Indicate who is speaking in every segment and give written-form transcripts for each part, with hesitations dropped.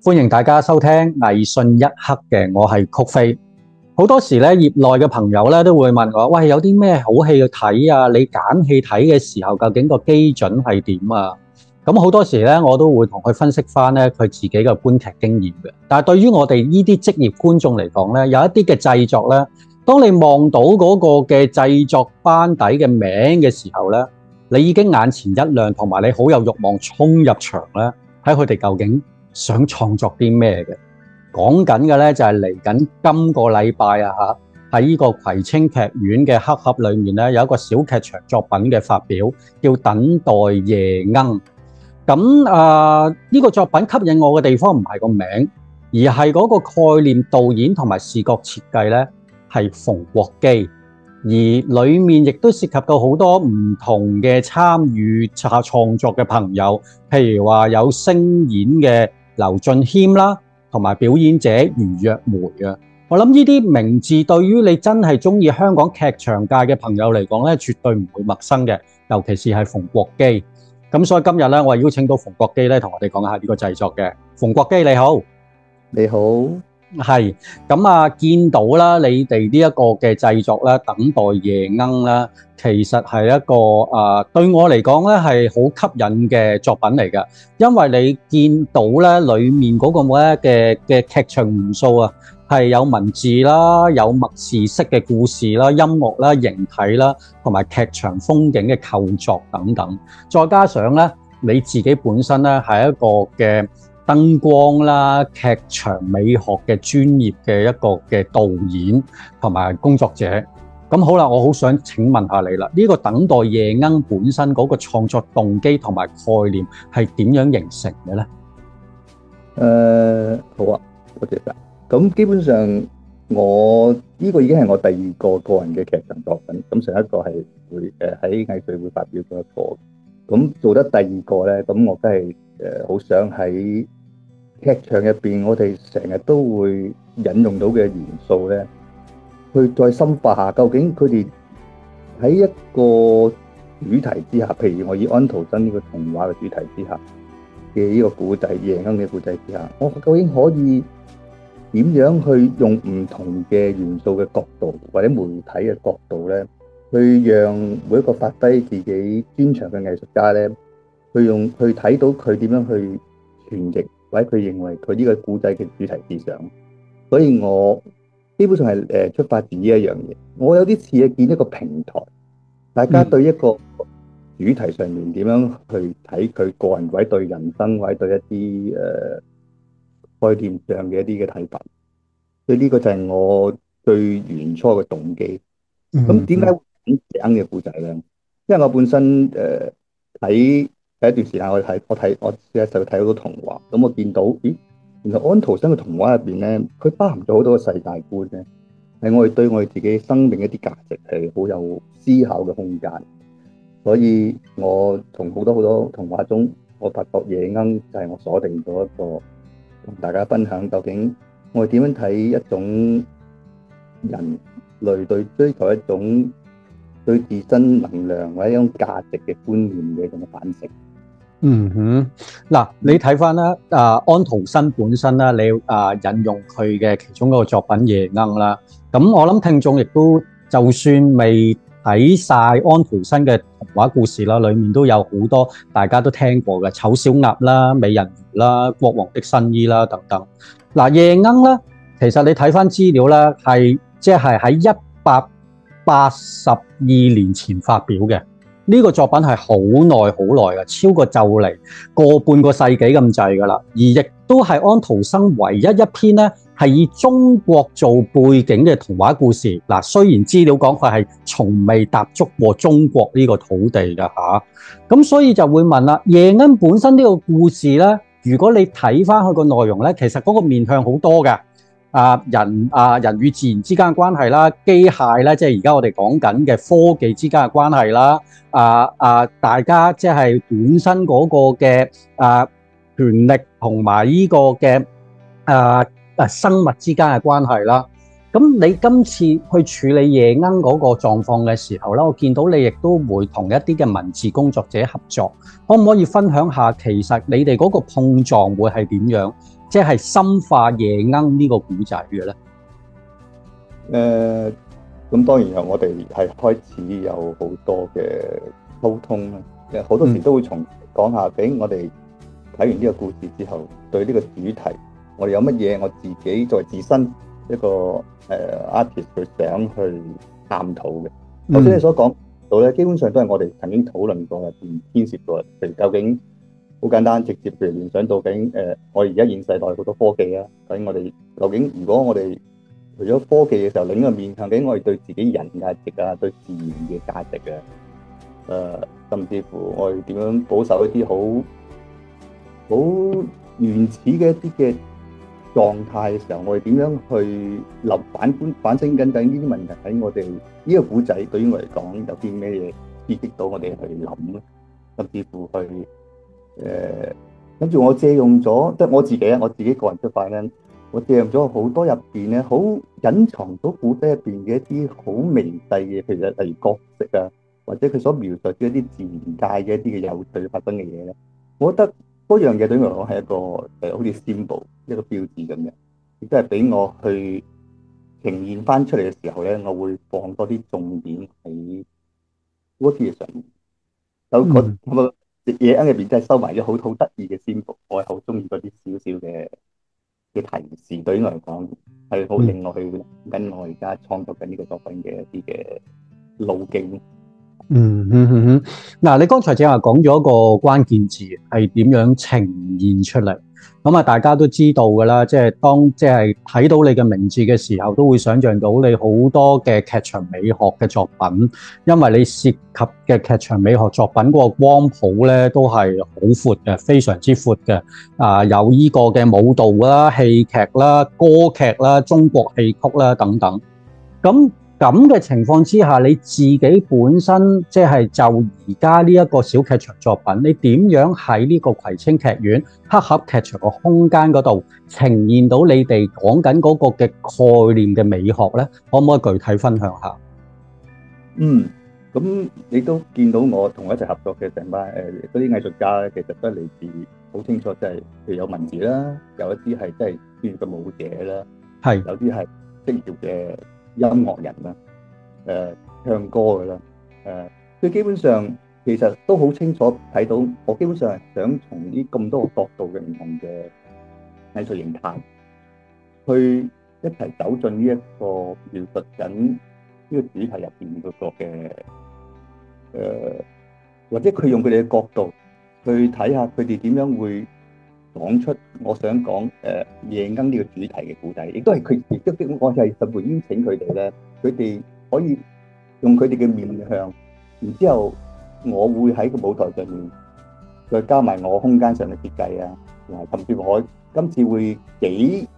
Speaker 1: 歡迎大家收聽藝訊一刻嘅，我係曲飛。好多時咧，業內嘅朋友咧都會問我：喂，有啲咩好戲去睇啊？你揀戲睇嘅時候，究竟個基準係點啊？咁好多時咧，我都會同佢分析翻咧佢自己嘅觀劇經驗嘅。但係對於我哋呢啲職業觀眾嚟講咧，有一啲嘅製作咧，當你望到嗰個嘅製作班底嘅名嘅時候咧，你已經眼前一亮，同埋你好有慾望衝入場咧，睇佢哋究竟想創作啲咩嘅。講緊嘅咧就係嚟緊今個禮拜啊嚇，喺呢個葵青劇院嘅黑盒裏面咧有一個小劇場作品嘅發表，叫《等待夜鶯》。咁呢個作品吸引我嘅地方唔係個名，而係嗰個概念、導演同埋視覺設計咧係馮國基，而裡面亦都涉及到好多唔同嘅參與創作嘅朋友，譬如話有聲演嘅劉俊謙啦，同埋表演者余若梅啊。我諗呢啲名字對於你真係中意香港劇場界嘅朋友嚟講咧，絕對唔會陌生嘅，尤其是係馮國基。咁所以今日咧，我係邀請到馮國基咧，同我哋講下呢個製作嘅。馮國基你好，
Speaker 2: 你好，
Speaker 1: 係咁啊！見到啦，你哋呢一個嘅製作咧，《等待夜鶯》啦，其實係一個對我嚟講咧係好吸引嘅作品嚟嘅，因為你見到咧裡面嗰個嘅劇場元素啊，係有文字啦，有默示式嘅故事啦、音樂啦、形體啦，同埋劇場風景嘅構作等等，再加上咧你自己本身咧係一個嘅燈光啦、劇場美學嘅專業嘅一個嘅導演同埋工作者。咁好啦，我好想請問下你啦，呢個《等待夜鶯》本身嗰個創作動機同埋概念係點樣形成嘅咧？
Speaker 2: 好啊，多謝晒。咁基本上我呢個已經係我第二個個人嘅劇場作品。咁上一個係會喺藝穗會發表咗一個。咁做得第二個咧，咁我真係好想喺劇場入邊，我哋成日都會引用到嘅元素咧，去再深化下，究竟佢哋喺一個主題之下，譬如我以安徒生呢個童話嘅主題之下嘅呢個古仔，夜鶯嘅古仔之下，我究竟可以點樣去用唔同嘅元素嘅角度，或者媒體嘅角度咧，去讓每一個發揮自己專長嘅藝術家咧，去睇到佢點樣去傳譯，或者佢認為佢呢個古仔嘅主題思想。所以我基本上係出發自呢一樣嘢。我有啲似係建一個平台，大家對一個主題上面點樣去睇佢個人，或者對人生，或者對一啲概念上嘅一啲嘅睇法。所以呢個就係我最原初嘅動機。咁點解會揀夜鶯嘅故仔咧？因為我本身喺第一段時間我試下就睇好多童話，咁我見到原來安徒生嘅童話入邊咧，佢包含咗好多個世界觀咧，係我哋對我哋自己生命一啲價值係好有思考嘅空間。所以我從好多童話中，我發覺夜鶯就係我鎖定咗一個同大家分享，究竟我哋點樣睇一種人類對追求一種對自身能量或者一種價值嘅觀念嘅咁嘅反省。
Speaker 1: 嗱，你睇翻啦，安徒生本身啦，你引用佢嘅其中一個作品《夜鶯》啦，咁我諗聽眾亦都就算未睇晒安徒生嘅童話故事啦，裡面都有好多大家都聽過嘅醜小鴨啦、美人魚啦、國王的新衣啦等等。嗱，夜鶯咧，其實你睇翻資料咧，係即係喺182年前發表嘅。呢個作品係好耐嘅，超過就嚟個半個世紀咁滯㗎啦。而亦都係安徒生唯一一篇咧係以中國做背景嘅童話故事。嗱，雖然資料講佢係從未踏足過中國呢個土地㗎嚇，咁所以就會問啦，夜鶯本身呢個故事咧，如果你睇翻佢個內容咧，其實嗰個面向好多嘅。人與自然之間嘅關係啦，機械咧，即係而家我哋講緊嘅科技之間嘅關係啦，大家即係本身嗰個嘅權力同埋呢個嘅生物之間嘅關係啦。咁你今次去處理夜鶯嗰個狀況嘅時候咧，我見到你亦都會同一啲嘅文字工作者合作，可唔可以分享下其實你哋嗰個碰撞會係點樣？即係深化夜鶯呢個古仔嘅咧？
Speaker 2: 咁當然我哋係開始有好多嘅溝通啦。好多時都會講下俾我哋睇完呢個故事之後，對呢個主題，我哋有乜嘢我自己作為自身一個artist 佢想去探討嘅。頭先你所講到咧，基本上都係我哋曾經討論過入邊牽涉過，譬如究竟好簡單直接，譬如聯想到究竟我哋而家現世代好多科技啊，究竟如果我哋除咗科技嘅時候，另一個面向緊我哋對自己人價值啊，對自然嘅價值啊，甚至乎我哋點樣保守一啲好原始嘅一啲嘅狀態嘅時候，我哋點樣去反省緊呢啲問題喺我哋呢個古仔對於我嚟講有啲咩嘢刺激到我哋去諗咧，甚至乎去跟住我借用咗，即係我自己個人出發咧。我借用咗好多入邊咧，好隱藏到古仔入邊嘅一啲好微細嘅，譬如例如角色啊，或者佢所描述嘅一啲自然界嘅一啲嘅有趣發生嘅嘢咧，我覺得嗰樣嘢對我嚟講係一個好似 symbol 一個標誌咁樣，亦都係俾我去呈現翻出嚟嘅時候咧，我會放多啲重點喺嗰啲嘢上面。有個夜鶯入邊真係收埋咗好得意嘅 symbol，我係好中意嗰啲少少嘅提示，對於我嚟講係好令我去跟我而家創作緊呢個作品嘅一啲嘅路徑。
Speaker 1: 嗱，你剛才正話講咗一個關鍵字係點樣呈現出嚟，咁啊大家都知道㗎啦，即係當即係睇到你嘅名字嘅時候，都會想像到你好多嘅劇場美學嘅作品，因為你涉及嘅劇場美學作品嗰個光譜咧都係好闊嘅，非常之闊嘅，有呢個嘅舞蹈啦、戲劇啦、歌劇啦、中國戲曲啦等等，咁嘅情況之下，你自己本身即係就而家呢一個小劇場作品，你點樣喺呢個葵青劇院黑盒劇場嘅空間嗰度呈現到你哋講緊嗰個嘅概念嘅美學咧？可唔可以具體分享下？
Speaker 2: 咁你都見到我同我一齊合作嘅成班嗰啲藝術家咧，其實都係嚟自好清楚，即係譬如有文字啦，有一啲係真係專業嘅舞者啦，係有啲係職業嘅音樂人啦，唱歌嘅啦，佢基本上其實都好清楚睇到，我基本上係想從呢咁多個角度嘅唔同嘅藝術形態，去一齊走進呢一個描述緊呢個主題入邊嗰個嘅或者佢用佢哋嘅角度去睇下佢哋點樣會講出我想講夜鶯呢個主題嘅故仔，亦都係佢，亦都我係甚至邀請佢哋咧，佢哋可以用佢哋嘅面向，然之後我會喺個舞台上面再加埋我空間上嘅設計啊，甚至我今次會幾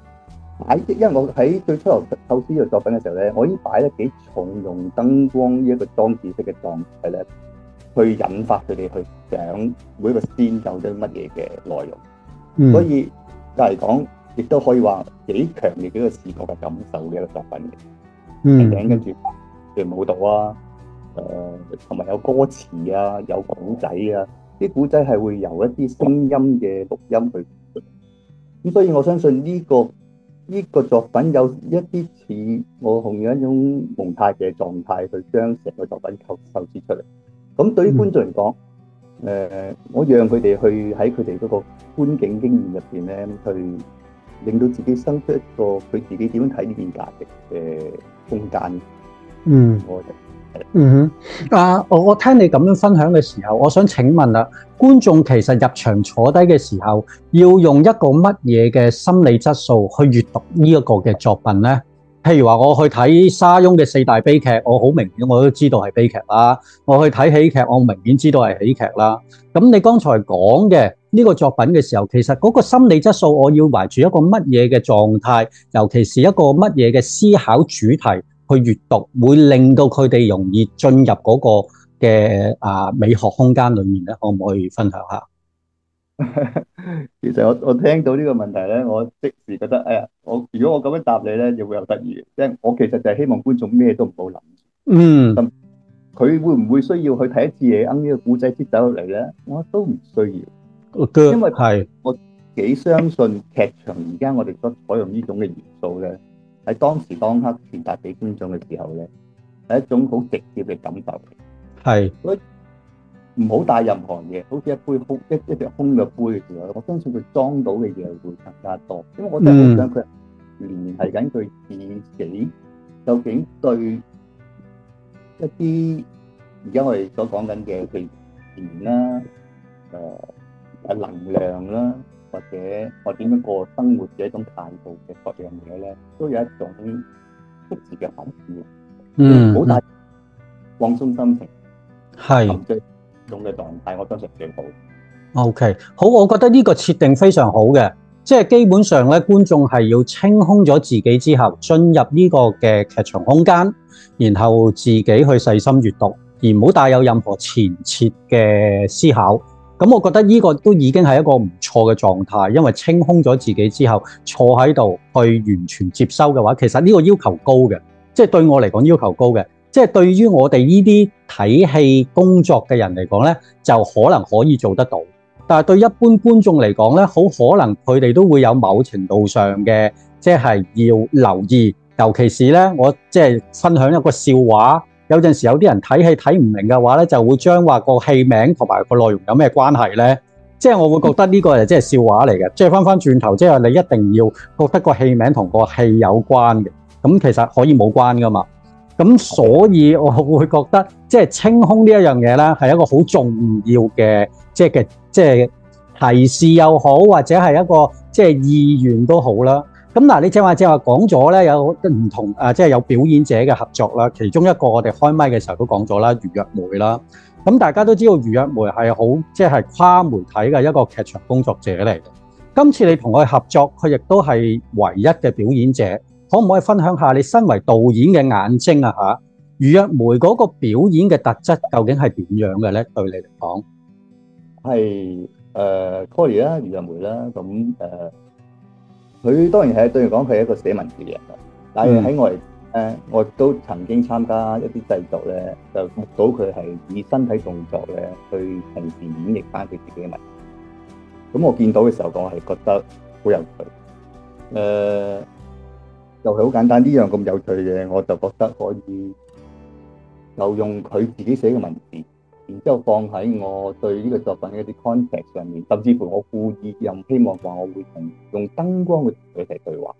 Speaker 2: 擺，因為我喺最初構思呢個作品嘅時候咧，我已經擺得幾重用燈光呢一個裝置式嘅狀態咧，去引發佢哋去想每一個先有啲乜嘢嘅內容。所以嚟講，亦都可以話幾強烈嘅一個視覺嘅感受嘅一個作品嘅。跟住嘅舞蹈啊，同埋有歌詞啊，有古仔啊，啲古仔係會由一啲聲音嘅錄音去。咁所以我相信呢個作品有一啲似我用一種蒙太奇嘅狀態去將成個作品構思出嚟。咁對於觀眾嚟講，我讓佢哋去喺佢哋嗰個觀景經驗入邊咧，去令到自己生出一個佢自己點樣睇呢件價值嘅空間。
Speaker 1: 我聽你咁樣分享嘅時候，我想請問啦，觀眾其實入場坐低嘅時候，要用一個乜嘢嘅心理質素去閱讀呢一個嘅作品呢？譬如話我去睇沙翁嘅四大悲劇，我好明顯我都知道係悲劇啦。我去睇喜劇，我明顯知道係喜劇啦。咁你剛才講嘅呢個作品嘅時候，其實嗰個心理質素，我要懷住一個乜嘢嘅狀態，尤其是一個乜嘢嘅思考主題去閱讀，會令到佢哋容易進入嗰個嘅美學空間裏面咧？可唔可以分享下？
Speaker 2: 其實我聽到呢個問題咧，我即時覺得，如果我咁樣答你咧，就會有得意嘅。即係我其實就係希望觀眾咩都唔好諗。佢會唔會需要去睇一次夜鶯呢個故仔先走入嚟咧？我都唔需要，因為幾相信劇場而家我哋所採用呢種嘅元素咧，喺當時當刻傳達俾觀眾嘅時候咧，係一種好直接嘅感受。
Speaker 1: 係，
Speaker 2: 所以唔好帶任何嘢，好似一杯空一隻空嘅杯嘅時候，我相信佢裝到嘅嘢會更加多。因為我真係好想佢聯繫緊佢自己，究竟對一啲而家我哋所講緊嘅譬如錢啦、能量啦，或者我點樣過生活嘅一種態度嘅各樣嘢咧，都有一種適時嘅反應。唔好帶放鬆心情，
Speaker 1: 係
Speaker 2: 沉醉種嘅狀態，我相信最好。
Speaker 1: OK， 好，我覺得呢個設定非常好嘅，即係基本上咧，觀眾係要清空咗自己之後，進入呢個嘅劇場空間，然後自己去細心閱讀，而唔好帶有任何前設嘅思考。咁我覺得呢個都已經係一個唔錯嘅狀態，因為清空咗自己之後，坐喺度去完全接收嘅話，其實呢個要求高嘅，即係對我嚟講要求高嘅。即係對於我哋呢啲睇戲工作嘅人嚟講咧，就可能可以做得到。但係對一般觀眾嚟講咧，好可能佢哋都會有某程度上嘅，即係要留意。尤其是咧，我即係分享一個笑話。有陣時有啲人睇戲睇唔明嘅話咧，就會將話個戲名同埋個內容有咩關係咧？即係我會覺得呢個係即係笑話嚟嘅。即係翻轉頭，即係你一定要覺得個戲名同個戲有關嘅。咁其實可以冇關噶嘛。咁所以我會覺得即係清空呢一樣嘢咧，係一個好重要嘅即係提示又好，或者係一個即係意願都好啦。咁嗱，你正話講咗咧，有唔同即係有表演者嘅合作啦。其中一個我哋開麥嘅時候都講咗啦，余若梅啦。咁大家都知道余若梅係好即係跨媒體嘅一個劇場工作者嚟嘅。今次你同佢合作，佢亦都係唯一嘅表演者。可唔可以分享下你身為導演嘅眼睛啊？嚇，余若梅嗰個表演嘅特質究竟係點樣嘅咧？對你嚟講，
Speaker 2: 係Colly 啦，余若梅啦，咁佢當然係對嚟講，佢係一個寫文字嘅人啦。但係喺我嚟我都曾經參加一啲製作咧，就目睹佢係以身體動作咧去同時演繹翻佢自己嘅文字。咁我見到嘅時候，我係覺得好有趣。就係好簡單，呢樣咁有趣嘅，我就覺得可以就用佢自己寫嘅文字，然之後放喺我對呢個作品嘅一啲 context 上面，甚至乎我故意又唔希望話我會用燈光去同佢一齊對話。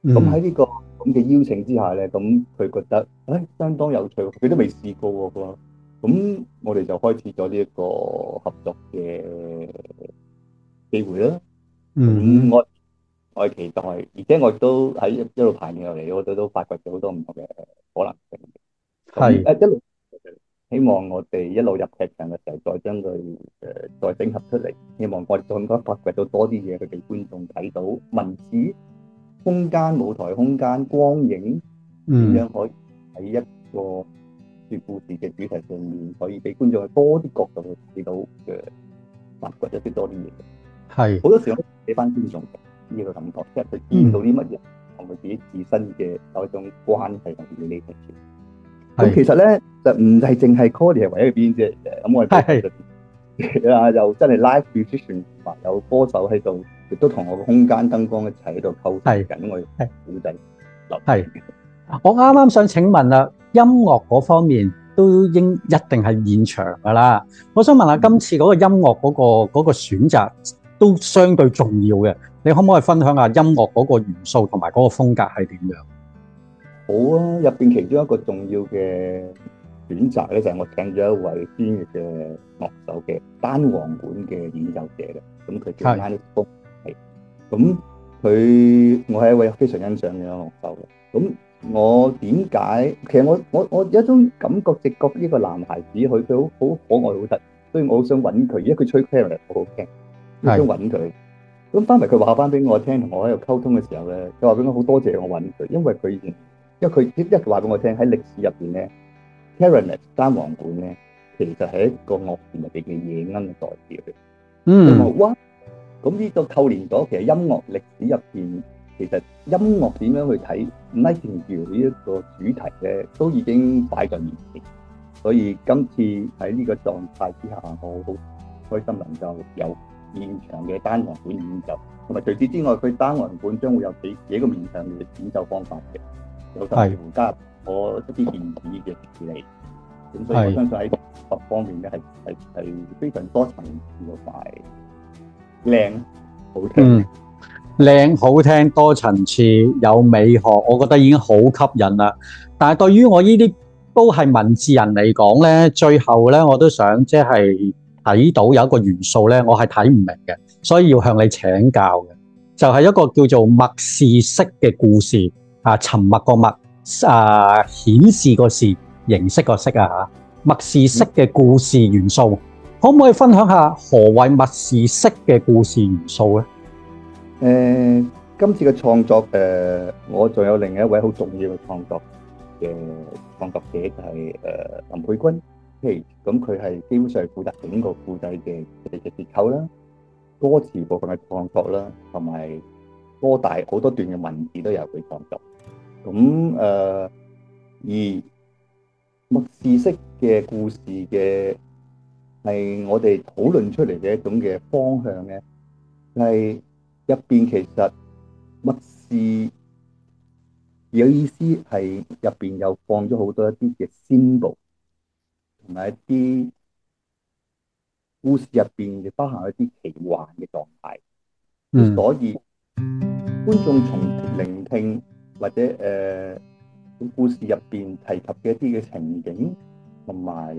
Speaker 2: 咁喺呢個咁嘅邀請之下咧，咁佢覺得相當有趣，佢都未試過喎。咁我哋就開始咗呢一個合作嘅機會啦。我係期待，而且我亦都喺一路排練落嚟，我都發掘咗好多唔同嘅可能性。係一路希望我哋一路入劇場嘅時候，再將佢再整合出嚟。希望我哋再應該發掘到多啲嘢，去俾觀眾睇到文字、空間、舞台空間、光影點樣可以喺一個說故事嘅主題上面，可以俾觀眾去多啲角度去睇到嘅發掘一啲多啲嘢。係好多時候俾翻觀眾呢個感覺，即係佢見到啲乜嘢同佢自己自身嘅有一種關係同佢呢個事。咁其實咧就唔係淨係 Colly 係唯一嘅表演者嚟嘅，咁我哋又真係 live musician 同埋有歌手喺度，亦都同我個空間燈光一齊喺度溝通緊我哋古仔。係，我啱啱想請問啦，音樂嗰方面都一定係現場㗎啦。我想問下今次嗰個音樂嗰個選擇都相對重要嘅。你可唔可以分享下音樂嗰個元素同埋嗰個風格係點樣？好啊，入邊其中一個重要嘅選擇咧，就係我請咗一位專業嘅樂手嘅單簧管嘅演奏者嘅，咁佢叫 Manny Fong，咁我係一位非常欣賞嘅樂手嘅。咁我點解？其實我有一種感覺，直覺呢個男孩子佢好可愛好得意，所以我好想揾佢，因為佢吹 clarinet 好好聽，我想揾佢。咁翻嚟佢話翻俾我聽，同我喺度溝通嘅時候咧，佢話俾我好多謝我揾佢，因為佢一話俾我聽喺歷史入邊咧 clarinet 單簧管咧，其實係一個樂團入邊嘅夜鶯嘅代表嘅。哇！咁呢個扣連咗，其實音樂歷史入邊，其實音樂點樣去睇 Nightingale 呢一個主題咧，都已經擺在面前。所以今次喺呢個狀態之下，我好開心能夠有現場嘅單簧管演奏，同埋除此之外，佢單簧管將會有幾個面向嘅演奏方法嘅，有甚至乎加入我一啲電子嘅處理。咁所以我相信喺各方面咧係非常多層次同埋靚好聽。
Speaker 1: 靚好聽多層次有美學，我覺得已經好吸引啦。但係對於我呢啲都係文字人嚟講咧，最後咧我都想即係睇到有一個元素咧，我係睇唔明嘅，所以要向你請教嘅，就係一個叫做默示式嘅故事啊，沉默個默啊，顯示個示，形式個式啊嚇，默示式嘅故事元素，可唔可以分享下何謂默示式嘅故事元素咧？
Speaker 2: 今次嘅創作我仲有另一位好重要嘅創作者就係林佩君 Page， 咁佢係基本上係負責整個故仔嘅結構啦、歌詞部分嘅創作啦，同埋歌大好多段嘅文字都由佢創作。咁而默示式嘅故事嘅係我哋討論出嚟嘅一種嘅方向咧，係入邊其實默示有意思係入邊又放咗好多一啲嘅 symbol，同埋一啲故事入邊亦包含一啲奇幻嘅狀態。所以觀眾從聆聽或者故事入邊提及嘅一啲嘅情景同埋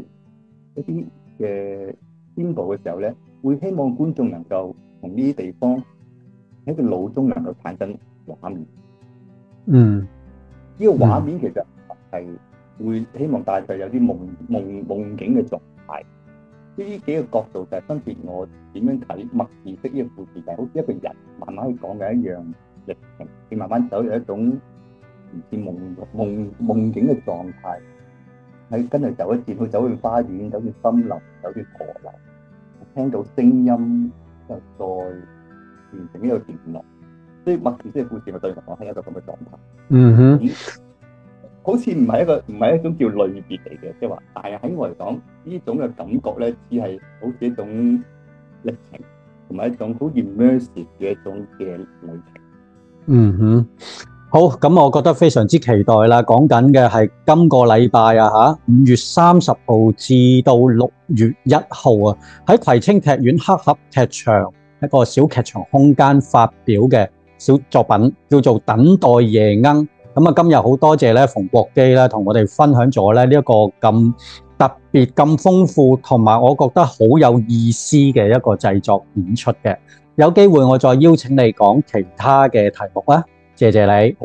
Speaker 2: 一啲嘅 symbol 嘅時候咧，會希望觀眾能夠從呢啲地方喺個腦中能夠產生畫面。呢個畫面其實係會希望帶佢有啲夢境嘅狀態。呢幾個角度就係分別我點樣睇默示式呢個故事，就係好似一個人慢慢去講嘅一樣歷程，佢慢慢走入一種唔似夢境嘅狀態，喺跟住走一段，去走去花園，走去森林，走去河流，聽到聲音，之後再完成呢個段落。所以默示式嘅故事，我對我講係一個咁嘅狀態。好似唔係一種叫類別嚟嘅，即係話，但係喺我嚟講，呢種嘅感覺咧，只係好似一種歷程，同埋一種好 immersive 嘅一種嘅旅程。
Speaker 1: 好，咁我覺得非常之期待啦。講緊嘅係今個禮拜啊嚇，5月30號至到6月1號啊，喺葵青劇院黑盒劇場一個小劇場空間發表嘅小作品，叫做《等待夜鶯》。咁啊，今日好多謝咧馮國基咧，同我哋分享咗咧呢一個咁特別、咁豐富，同埋我覺得好有意思嘅一個製作演出嘅。有機會我再邀請你講其他嘅題目啦，謝謝你。